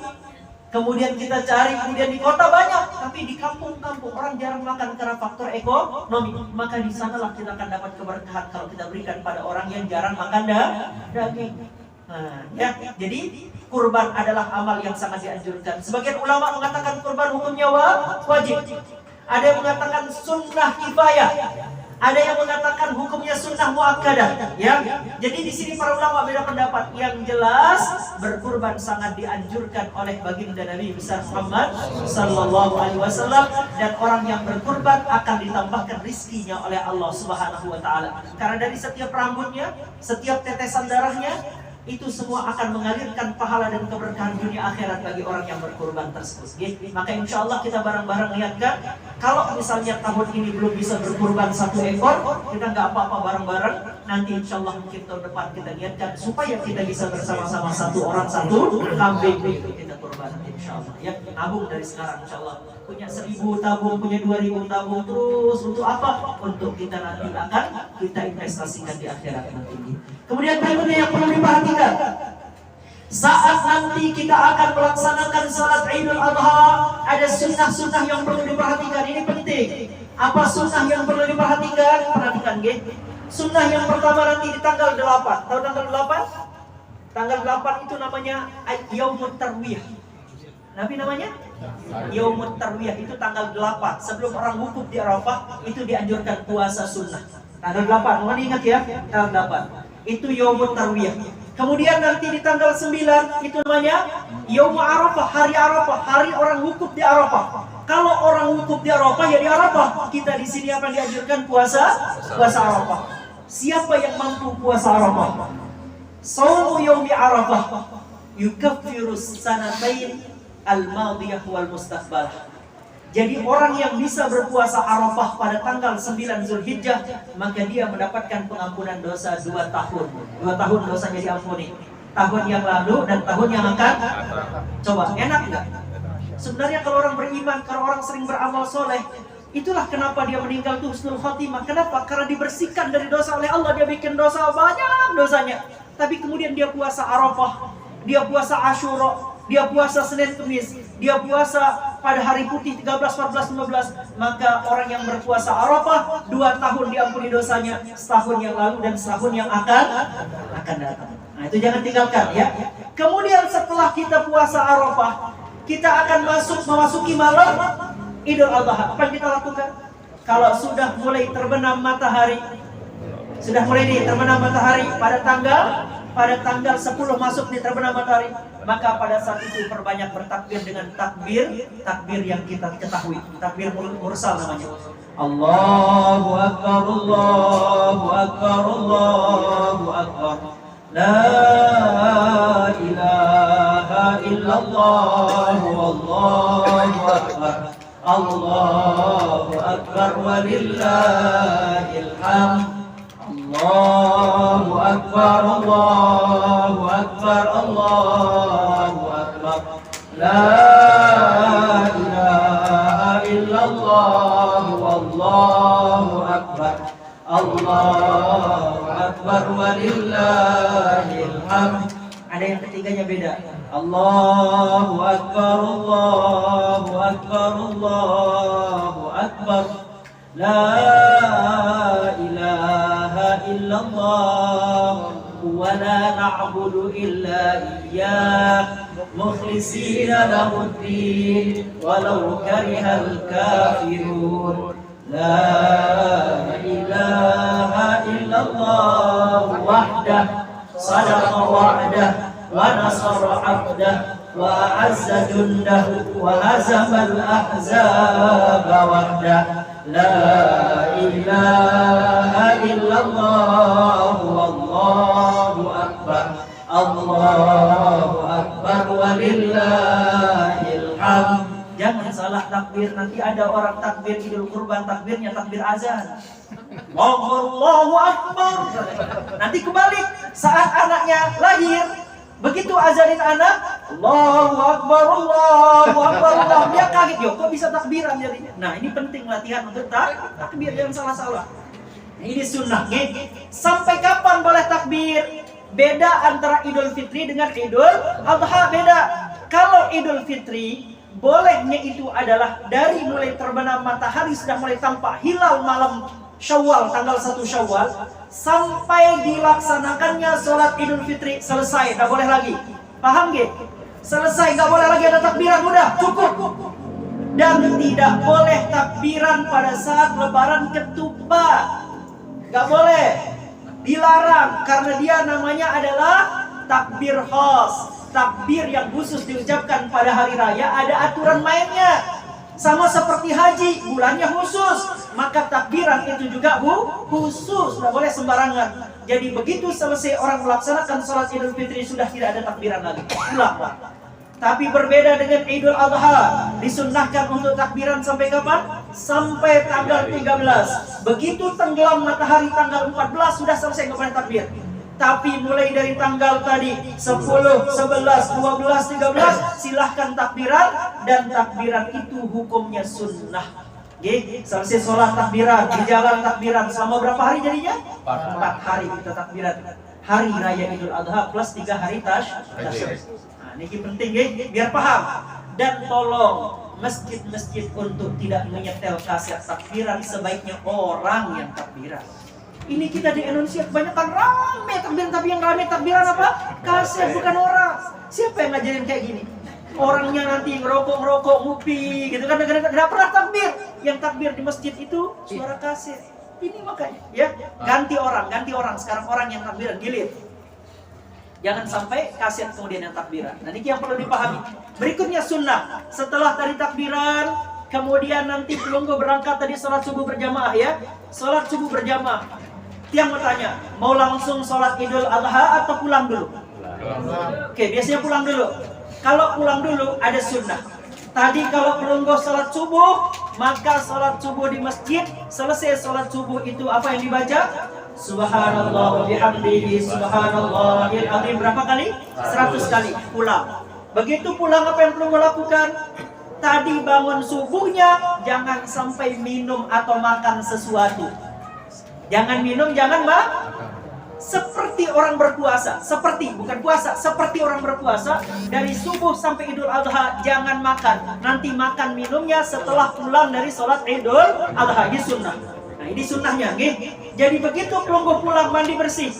Speaker 1: Kemudian kita cari, kemudian di kota banyak, tapi di kampung-kampung orang jarang makan karena faktor ekonomi. Maka di sanalah kita akan dapat keberkahan kalau kita berikan pada orang yang jarang makan daging. Nah, ya, jadi kurban adalah amal yang sangat dianjurkan. Sebagian ulama mengatakan kurban hukumnya wajib. Ada yang mengatakan sunnah kifayah. Ada yang mengatakan hukumnya sunnah muakkadah. Ya, jadi di sini para ulama beda pendapat. Yang jelas berkurban sangat dianjurkan oleh baginda Nabi besar Muhammad Sallallahu Alaihi Wasallam, dan orang yang berkurban akan ditambahkan rizkinya oleh Allah Subhanahu Wa Taala. Karena dari setiap rambutnya, setiap tetesan darahnya, itu semua akan mengalirkan pahala dan keberkahan dunia akhirat bagi orang yang berkurban tersebut. Maka insya Allah kita bareng-bareng niatkan. Kalau misalnya tahun ini belum bisa berkurban 1 ekor, kita nggak apa-apa bareng-bareng. Nanti insya Allah mungkin tahun depan kita niatkan supaya kita bisa bersama-sama 1 orang 1 kambing itu kita kurban insya Allah. Ya, nabung dari sekarang insya Allah. Punya 1.000 tabung, punya 2.000 tabung, terus untuk apa? Untuk kita nanti akan kita investasikan di akhirat nanti. Kemudian berikutnya yang perlu diperhatikan, saat nanti kita akan melaksanakan salat Idul Adha, ada sunnah-sunnah yang perlu diperhatikan. Ini penting. Apa sunnah yang perlu diperhatikan? Perhatikan, nggih. Sunnah yang pertama nanti di tanggal 8. Tahu tanggal 8? Tanggal 8 itu namanya Yaumut Tarwiyah. Nabi namanya Yaumut Tarwiyah, itu tanggal 8. Sebelum orang wukuf di Arafah, itu dianjurkan puasa sunnah. Tanggal 8, mohon ingat ya, tanggal 8. Itu Yaumut Tarwiyah. Kemudian nanti di tanggal 9 itu namanya Yaum Arafah, hari Arafah, hari orang wukuf di Arafah. Kalau orang wukuf di Arafah ya di Arafah. Kita di sini apa dianjurkan? Puasa Arafah. Siapa yang mampu puasa Arafah? Shaumu yaumi Arafah yukaffirus sanatain al-madiyah wal mustaqbalah. Jadi orang yang bisa berpuasa Arafah pada tanggal 9 Zulhijjah, maka dia mendapatkan pengampunan dosa 2 tahun. 2 tahun dosanya diampuni. Tahun yang lalu dan tahun yang akan. Coba, enak nggak? Sebenarnya kalau orang beriman, kalau orang sering beramal soleh, itulah kenapa dia meninggal tuh husnul khotimah. Kenapa? Karena dibersihkan dari dosa oleh Allah. Dia bikin dosa banyak dosanya, tapi kemudian dia puasa Arafah, dia puasa Asyura, dia puasa Senin Kemis, dia puasa pada hari putih 13, 14, 15. Maka orang yang berpuasa Arafah 2 tahun diampuni dosanya, setahun yang lalu dan setahun yang akan datang. Nah, itu jangan tinggalkan ya. Kemudian setelah kita puasa Arafah, kita akan memasuki malam Idul Adha. Apa yang kita lakukan? Kalau sudah mulai terbenam matahari, pada tanggal 10 masuk di terbenam matahari, maka pada saat itu perbanyak bertakbir dengan takbir yang kita ketahui, takbir mursal namanya. Allahu Akbar, Allahu Akbar, Allahu Akbar, la ilaha illallah, Allahu Akbar, Allahu Akbar, walillahil hamd. Allahu Akbar, Allahu Akbar, Allahu Akbar, la ilaha illallah, Allahu Akbar, Allahu Akbar, walillahil hamd. Ada yang ketiganya beda. Allahu Akbar, Allahu Akbar, Allahu Akbar, la ilaha illallah wa la na'budu illa iyyah mukhlishina lahuddin walau karihal kafirun, La ilaha illallah wahdah sadaqa wa'dah wa nasara 'abdah wa a'azza jundah wa hazamal ahzaba wahdah. La ilaha illallah wallahu akbar. Allahu akbar walillahil hamd. Jangan salah takbir, nanti ada orang takbir Idul Kurban, takbirnya takbir azan. Allahu akbar. Nanti kebalik saat anaknya lahir, begitu azanin anak, Allahu akbar, Allahu akbar, Allah. Dia kaget, yo kok bisa takbiran jadinya. Nah, ini penting latihan untuk takbir, jangan salah-salah. Ini sunnah. Sampai kapan boleh takbir? Beda antara Idul Fitri dengan Idul Adha, beda. Kalau Idul Fitri bolehnya itu adalah dari mulai terbenam matahari sudah mulai tampak hilal malam Syawal, tanggal 1 Syawal, sampai dilaksanakannya sholat Idul Fitri selesai, tidak boleh lagi. Paham gak? Selesai, nggak boleh lagi ada takbiran, udah cukup. Dan tidak boleh takbiran pada saat lebaran ketupat, nggak boleh, dilarang, karena dia namanya adalah takbir khas. Takbir yang khusus diucapkan pada hari raya, ada aturan mainnya. Sama seperti haji, bulannya khusus, maka takbiran itu juga khusus, tidak boleh sembarangan. Jadi begitu selesai orang melaksanakan sholat Idul Fitri sudah tidak ada takbiran lagi, pulang. Tapi berbeda dengan Idul Adha, disunnahkan untuk takbiran sampai kapan? Sampai tanggal 13. Begitu tenggelam matahari tanggal 14 sudah selesai, nggak boleh takbir. Tapi mulai dari tanggal tadi 10, 11, 12, 13 silahkan takbiran, dan takbiran itu hukumnya sunnah. Selesai sholat takbiran, di jalan takbiran selama berapa hari jadinya? 4 hari kita takbiran. Hari raya Idul Adha plus 3 hari tasyrik. Nah, ini penting biar paham. Dan tolong masjid-masjid untuk tidak menyetel kaset takbiran, sebaiknya orang yang takbiran. Ini kita di Indonesia kebanyakan rame takbiran, tapi yang rame takbiran apa? Kaset, bukan orang. Siapa yang ngajarin kayak gini? Orangnya nanti ngerokok, ngopi gitu kan, nggak pernah takbir. Yang takbir di masjid itu suara kaset. Ini makanya ya, ganti orang. Sekarang orang yang takbiran, gilir. Jangan sampai kaset kemudian yang takbiran. Nah, ini yang perlu dipahami. Berikutnya sunnah. Setelah tadi takbiran, kemudian nanti pelunggu berangkat tadi sholat subuh berjamaah ya. Sholat subuh berjamaah. Tiang bertanya, mau langsung sholat Idul Adha atau pulang dulu? Oke, biasanya pulang dulu. Kalau pulang dulu ada sunnah. Tadi kalau pelunggu sholat subuh, maka sholat subuh di masjid. Selesai sholat subuh itu apa yang dibaca? Subhanallah wa bihamdihi subhanallahil azim. Berapa kali? 100 kali. Pulang. Begitu pulang apa yang pelunggu lakukan? Tadi bangun subuhnya jangan sampai minum atau makan sesuatu. Jangan minum, jangan seperti orang berpuasa. Bukan puasa, seperti orang berpuasa. Dari subuh sampai Idul Adha jangan makan. Nanti makan minumnya setelah pulang dari sholat Idul Adha. Ini sunnah. Nah, ini sunnahnya. Jadi begitu pelunggu pulang mandi bersih,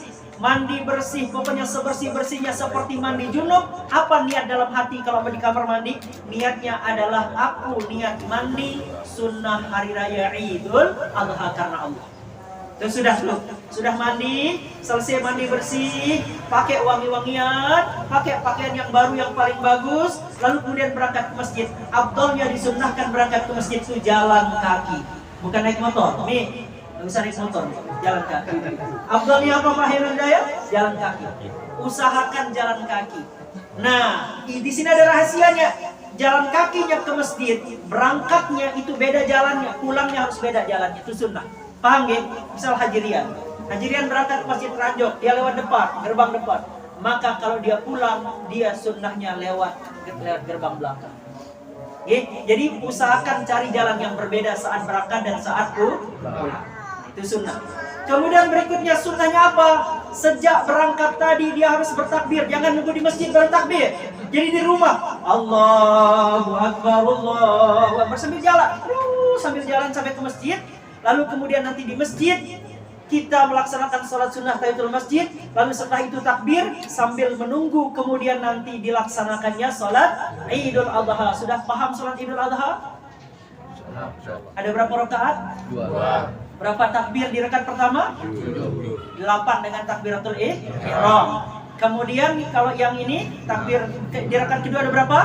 Speaker 1: pokoknya sebersih-bersihnya seperti mandi junub. Apa niat dalam hati kalau di kamar mandi? Niatnya adalah aku niat mandi sunnah hari raya Idul Adha karena Allah. Itu sudah mandi, selesai mandi bersih, pakai wangi-wangian, pakai pakaian yang baru yang paling bagus, lalu kemudian berangkat ke masjid. Afdalnya disunnahkan berangkat ke masjid itu jalan kaki, bukan naik motor. Nih, nggak usah naik motor, jalan kaki. Afdalnya apa Pak Hidayah? Jalan kaki. Usahakan jalan kaki. Nah, di sini ada rahasianya. Jalan kakinya ke masjid, berangkatnya itu beda jalannya, pulangnya harus beda jalannya. Itu sunnah. Paham gak? Misal Hajirian berangkat ke Masjid Ranjok, dia lewat depan, gerbang depan. Maka kalau dia pulang, dia sunnahnya lewat gerbang belakang. Jadi usahakan cari jalan yang berbeda saat berangkat dan saat pulang. Itu sunnah. Kemudian berikutnya sunnahnya apa? Sejak berangkat tadi dia harus bertakbir. Jangan nunggu di masjid baru takbir. Jadi di rumah Allahu Akbar, Allahu Akbar sambil jalan. Sambil jalan sampai ke masjid. Lalu kemudian nanti di masjid kita melaksanakan sholat sunnah tahiyatul masjid. Lalu setelah itu takbir sambil menunggu kemudian nanti dilaksanakannya sholat Idul Adha. Sudah paham sholat Idul Adha?
Speaker 2: Insyaallah.
Speaker 1: Ada berapa rakaat?
Speaker 2: 2.
Speaker 1: Berapa takbir di rakaat pertama? 8 dengan takbiratul ihram. Kemudian kalau yang ini takbir di rakaat kedua ada berapa?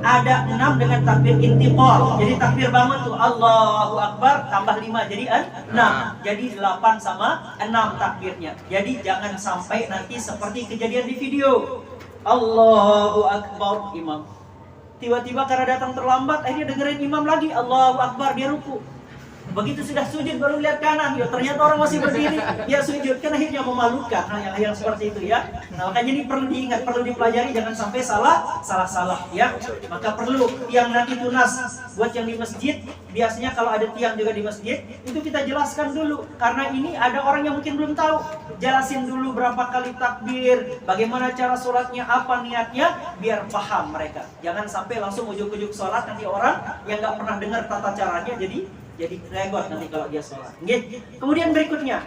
Speaker 1: Ada 6 dengan takbir intiqal. Jadi takbir bangun tuh Allahu Akbar tambah 5 jadi 6. Jadi 8 sama 6 takbirnya. Jadi jangan sampai nanti seperti kejadian di video. Allahu Akbar imam. Tiba-tiba karena datang terlambat akhirnya dengerin imam lagi Allahu Akbar dia ruku. Begitu sudah sujud baru lihat kanan, ya ternyata orang masih berdiri, ya sujud, kan akhirnya memalukan. Nah, yang seperti itu ya. Nah, makanya ini perlu diingat, perlu dipelajari, jangan sampai salah ya. Maka perlu yang nanti tunas buat yang di masjid, biasanya kalau ada tiang juga di masjid, itu kita jelaskan dulu. Karena ini ada orang yang mungkin belum tahu. Jelasin dulu berapa kali takbir, bagaimana cara sholatnya, apa niatnya, biar paham mereka. Jangan sampai langsung ujuk-ujuk sholat, nanti orang yang nggak pernah dengar tata caranya jadi regot nanti kalau dia sholat. Kemudian berikutnya,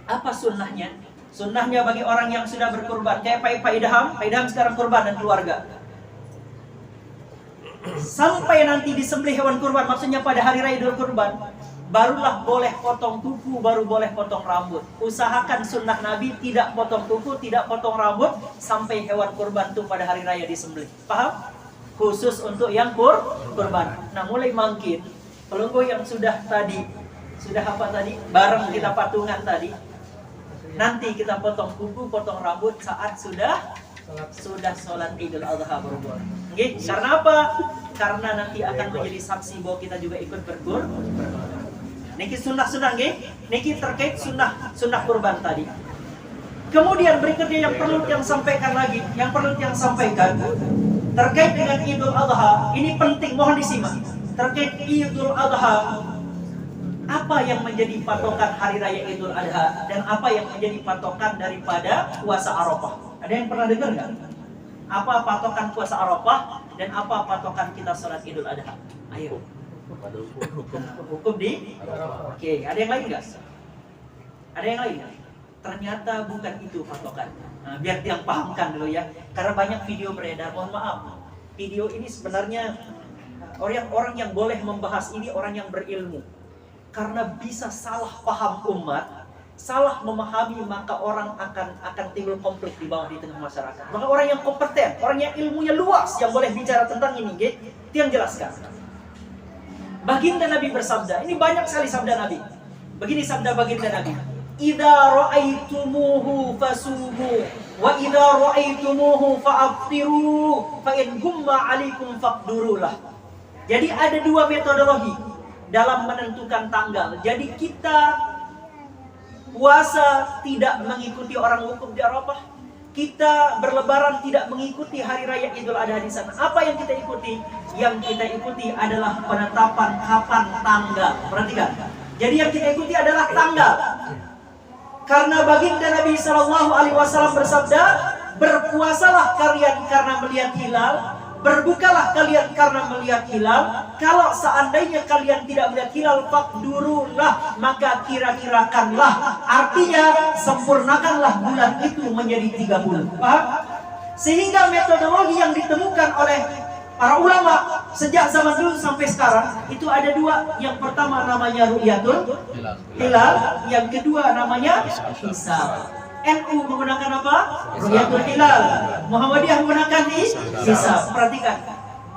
Speaker 1: apa sunnahnya? Sunnahnya bagi orang yang sudah berkurban, kayak Pak Idham sekarang kurban dan keluarga. Sampai nanti disembelih hewan kurban, maksudnya pada hari raya Idul Kurban, barulah boleh potong kuku, baru boleh potong rambut. Usahakan sunnah Nabi tidak potong kuku, tidak potong rambut sampai hewan kurban itu pada hari raya disembelih. Paham? Khusus untuk yang kurban. Nah, mulai makin pelunggu yang sudah apa tadi? Bareng kita patungan tadi. Nanti kita potong kuku, potong rambut saat sudah sholat Idul Adha berbulan. Karena apa? Karena nanti akan menjadi saksi bahwa kita juga ikut berkurban. Niki sunnah niki terkait sunnah kurban tadi. Kemudian berikutnya yang perlu sampaikan terkait dengan Idul Adha. Ini penting, mohon disimak. Terkait Idul Adha, apa yang menjadi patokan hari raya Idul Adha dan apa yang menjadi patokan daripada puasa Arafah? Ada yang pernah dengar nggak? Apa patokan puasa Arafah dan apa patokan kita sholat Idul Adha? Ayo. Hukum di? Oke, ada yang lain nggak? Ada yang lain? Ternyata bukan itu patokan. Nah, biar yang pahamkan dulu ya. Karena banyak video beredar. Mohon maaf, video ini sebenarnya orang yang boleh membahas ini orang yang berilmu. Karena bisa salah paham umat, salah memahami, maka orang akan timbul konflik di bawah di tengah masyarakat. Maka orang yang kompeten, orang yang ilmunya luas yang boleh bicara tentang ini, itu yang jelaskan. Baginda Nabi bersabda, ini banyak sekali sabda Nabi. Begini sabda baginda Nabi, "Idza ra'aitumuhu fasumu wa idza ra'aitumuhu fa'aftiru fa in gumma 'alaikum faqdurulah." Jadi ada dua metodologi dalam menentukan tanggal. Jadi kita puasa tidak mengikuti orang wukuf di Arafah. Kita berlebaran tidak mengikuti hari raya Idul Adha di sana. Apa yang kita ikuti? Yang kita ikuti adalah penetapan kapan tanggal. Perhatikan. Jadi yang kita ikuti adalah tanggal. Karena baginda Nabi SAW bersabda, berpuasalah kalian karena melihat hilal, berbukalah kalian karena melihat hilal. Kalau seandainya kalian tidak melihat hilal, faqdurulah, maka kira-kirakanlah. Artinya sempurnakanlah bulan itu menjadi 30. Paham? Sehingga metodologi yang ditemukan oleh para ulama sejak zaman dulu sampai sekarang itu ada dua. Yang pertama namanya ru'yatul hilal, yang kedua namanya hisab. NU menggunakan apa? Ru'yatul hilal. Muhammadiyah menggunakan hisab. Perhatikan,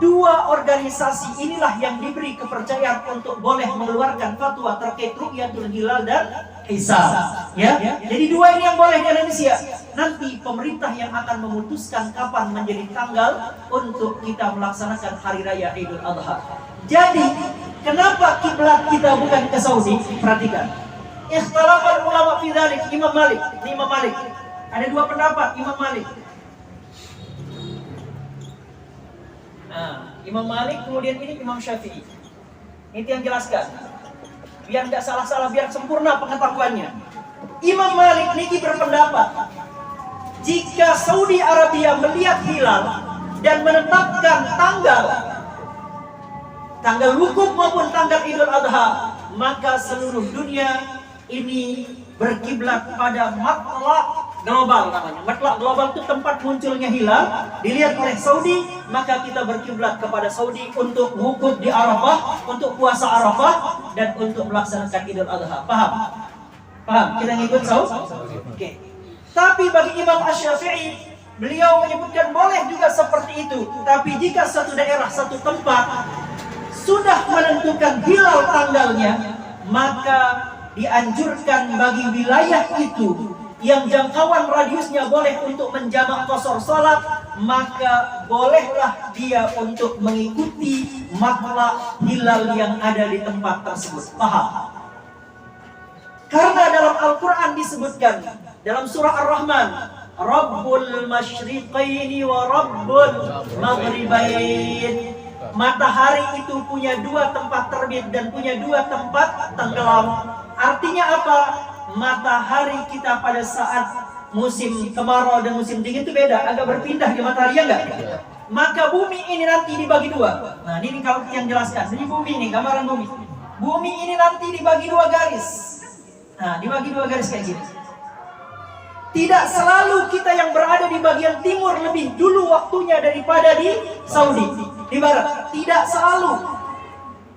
Speaker 1: dua organisasi inilah yang diberi kepercayaan untuk boleh mengeluarkan fatwa terkait ru'yatul hilal dan hisab. Ya, jadi dua ini yang boleh di Indonesia. Nanti pemerintah yang akan memutuskan kapan menjadi tanggal untuk kita melaksanakan hari raya Idul Adha. Jadi, kenapa kiblat kita bukan ke Saudi? Perhatikan. Ikhtilafal ulama fi dzalik. Imam Malik. Ada dua pendapat Imam Malik. Nah, Imam Malik kemudian ini Imam Syafi'i. Itu yang jelaskan. Biar tidak salah-salah, biar sempurna pengetahuannya. Imam Malik ini berpendapat, jika Saudi Arabia melihat hilal dan menetapkan tanggal wukuf maupun tanggal Idul Adha, maka seluruh dunia ini berkiblat pada matlaq global namanya. Matlak global itu tempat munculnya hilal, dilihat oleh Saudi, maka kita berkiblat kepada Saudi untuk wukuf di Arafah, untuk puasa Arafah, dan untuk melaksanakan Idul Adha. Paham? Paham? Kita ngikut Saudi? Oke. Tapi bagi Imam Asy-Syafi'i, beliau menyebutkan boleh juga seperti itu. Tapi jika satu daerah, satu tempat sudah menentukan hilal tanggalnya, maka dianjurkan bagi wilayah itu yang jangkauan radiusnya boleh untuk menjamak qasar salat, maka bolehlah dia untuk mengikuti matlak hilal yang ada di tempat tersebut. Paham? Karena dalam Al-Quran disebutkan dalam surah Ar-Rahman, Rabbul Masyriqaini wa Rabbul Maghribain. Matahari itu punya dua tempat terbit dan punya dua tempat tenggelam. Artinya apa? Matahari kita pada saat musim kemarau dan musim dingin itu beda, agak berpindah di matahari, ya enggak? Maka bumi ini nanti dibagi dua. Nah, ini kalau yang jelaskan. Ini bumi ini, gambaran bumi. Bumi ini nanti dibagi dua garis. Nah, dibagi dua garis kayak gini. Tidak selalu kita yang berada di bagian timur lebih dulu waktunya daripada di Saudi, di barat. Tidak selalu.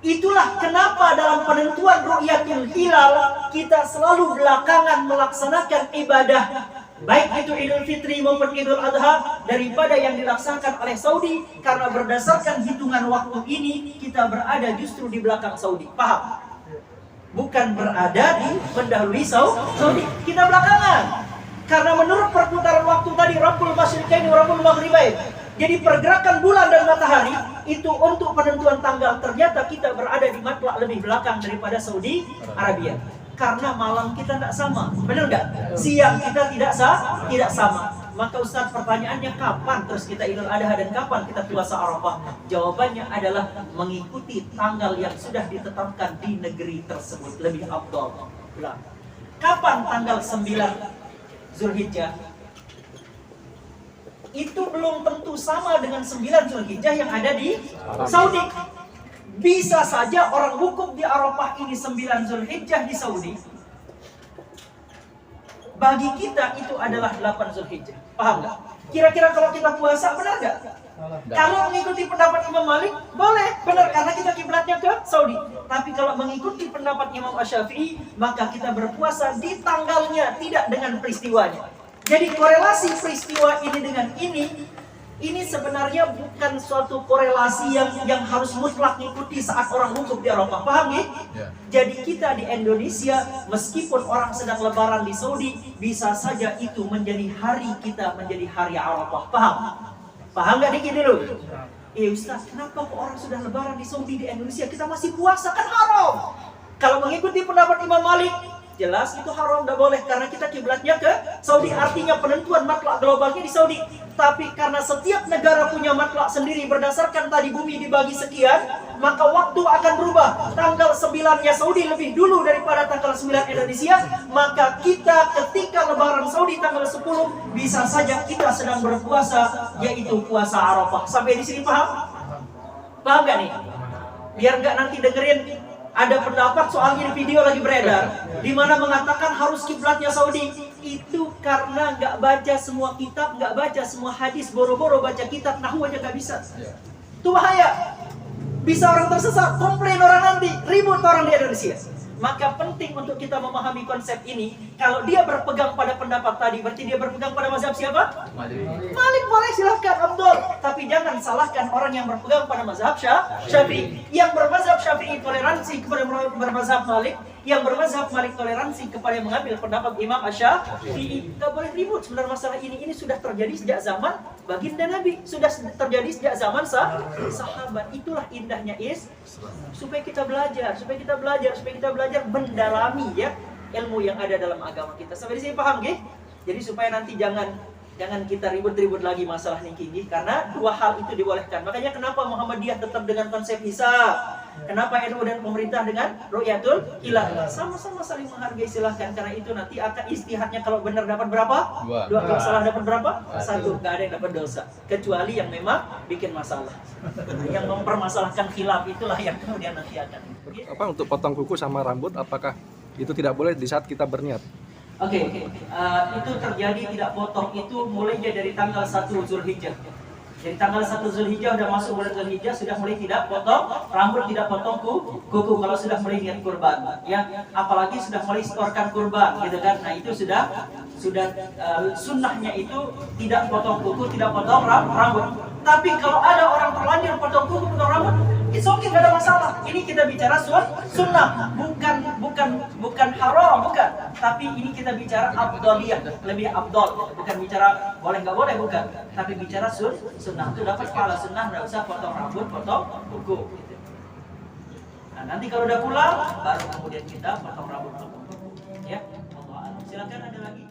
Speaker 1: Itulah kenapa dalam penentuan ru'yatul hilal kita selalu belakangan melaksanakan ibadah, baik itu Idul Fitri maupun Idul Adha, daripada yang dilaksanakan oleh Saudi. Karena berdasarkan hitungan waktu ini kita berada justru di belakang Saudi. Paham? Bukan berada di mendahului Saudi. Kita belakangan. Karena menurut perputaran waktu tadi, Rabbul Masyriqaini wa Rabbul Maghribain. Jadi pergerakan bulan dan matahari itu untuk penentuan tanggal, ternyata kita berada di matlak lebih belakang daripada Saudi Arabia. Karena malam kita tidak sama, benar nggak? Siang kita tidak sama. Maka Ustaz, pertanyaannya kapan terus kita Idul Adha dan kapan kita puasa Arafah? Jawabannya adalah mengikuti tanggal yang sudah ditetapkan di negeri tersebut, lebih afdal. Kapan tanggal 9 Zulhijjah? Itu belum tentu sama dengan 9 Zulhijjah yang ada di Saudi. Bisa saja orang wukuf di Arafah ini 9 Zulhijjah di Saudi. Bagi kita itu adalah 8 Zulhijjah. Paham nggak? Kira-kira kalau kita puasa benar nggak? Kalau mengikuti pendapat Imam Malik boleh, benar, karena kita kiblatnya ke Saudi. Tapi kalau mengikuti pendapat Imam Asy-Syafi'i, maka kita berpuasa di tanggalnya, tidak dengan peristiwanya. Jadi korelasi peristiwa ini dengan ini sebenarnya bukan suatu korelasi yang harus mutlak mengikuti saat orang wukuf di Arafah. Paham ya? Jadi kita di Indonesia, meskipun orang sedang lebaran di Saudi, bisa saja itu menjadi hari kita, menjadi hari Arafah. Paham? Paham nggak dikit dulu? Ustaz, kenapa kok orang sudah lebaran di Saudi, di Indonesia kita masih puasa? Kan haram. Kalau mengikuti pendapat Imam Malik, jelas itu haram, tidak boleh, karena kita kiblatnya ke Saudi. Artinya penentuan matlak globalnya di Saudi. Tapi karena setiap negara punya matlak sendiri, berdasarkan tadi bumi dibagi sekian, maka waktu akan berubah. Tanggal 9-nya Saudi lebih dulu daripada tanggal 9 Indonesia. Maka kita ketika lebaran Saudi tanggal 10, bisa saja kita sedang berpuasa, yaitu puasa Arafah. Sampai di sini paham? Paham gak nih? Biar gak nanti dengerin ada pendapat soalnya di video lagi beredar, di mana mengatakan harus kiblatnya Saudi. Itu karena nggak baca semua kitab, nggak baca semua hadis, boro-boro baca kitab nahwu aja nggak bisa. Itu bahaya. Bisa orang tersesat, komplain orang nanti, ribut orang di Indonesia. Maka penting untuk kita memahami konsep ini. Kalau dia berpegang pada pendapat tadi, berarti dia berpegang pada mazhab siapa? Malik boleh, silahkan, Abdul. Tapi jangan salahkan orang yang berpegang pada mazhab Syafi'i. Yang bermazhab Syafi'i toleransi kepada bermazhab Malik, yang bermazhab Malik toleransi kepada yang mengambil pendapat Imam Asy-Syafi'i. Tidak boleh ribut. Sebenarnya masalah ini sudah terjadi sejak zaman baginda Nabi, sudah terjadi sejak zaman sahabat. Itulah indahnya supaya kita belajar, supaya kita belajar mendalami ya ilmu yang ada dalam agama kita. Sampai di sini paham nggih? Jadi supaya nanti jangan kita ribut-ribut lagi masalah niki, karena dua hal itu dibolehkan. Makanya kenapa Muhammadiyah tetap dengan konsep hisab? Kenapa NU dan pemerintah dengan ru'yatul hilal? Sama-sama saling menghargai, silahkan. Karena itu nanti akan istihadnya, kalau benar dapat berapa? Dua. Kalau salah dapat berapa? 1. Gak ada yang dapat dosa, kecuali yang memang bikin masalah. Yang mempermasalahkan khilaf itulah yang kemudian nanti akan.
Speaker 3: Untuk potong kuku sama rambut, apakah itu tidak boleh di saat kita berniat?
Speaker 1: Oke, itu terjadi tidak potong itu mulainya dari tanggal 1 Zulhijjah. Jadi tanggal 1 Zulhijjah udah masuk bulan Zulhijjah sudah mulai tidak potong rambut, tidak potong kuku kalau sudah mulai niat kurban, ya. Apalagi sudah mulai setorkan kurban, gitu kan. Nah itu sudah sunnahnya itu tidak potong kuku, tidak potong rambut. Tapi kalau ada orang terlanjur potong kuku, potong rambut, it's okay, nggak ada masalah. Ini kita bicara sunnah, bukan haram, bukan. Tapi ini kita bicara afdaliyah, lebih afdal. Bukan bicara boleh nggak boleh, bukan. Tapi bicara sunnah, itu dapat pahala sunnah, nggak usah potong rambut, potong kuku. Gitu. Nah nanti kalau udah pulang, baru kemudian kita potong rambut, potong kuku. Ya, Allah. Silakan ada lagi.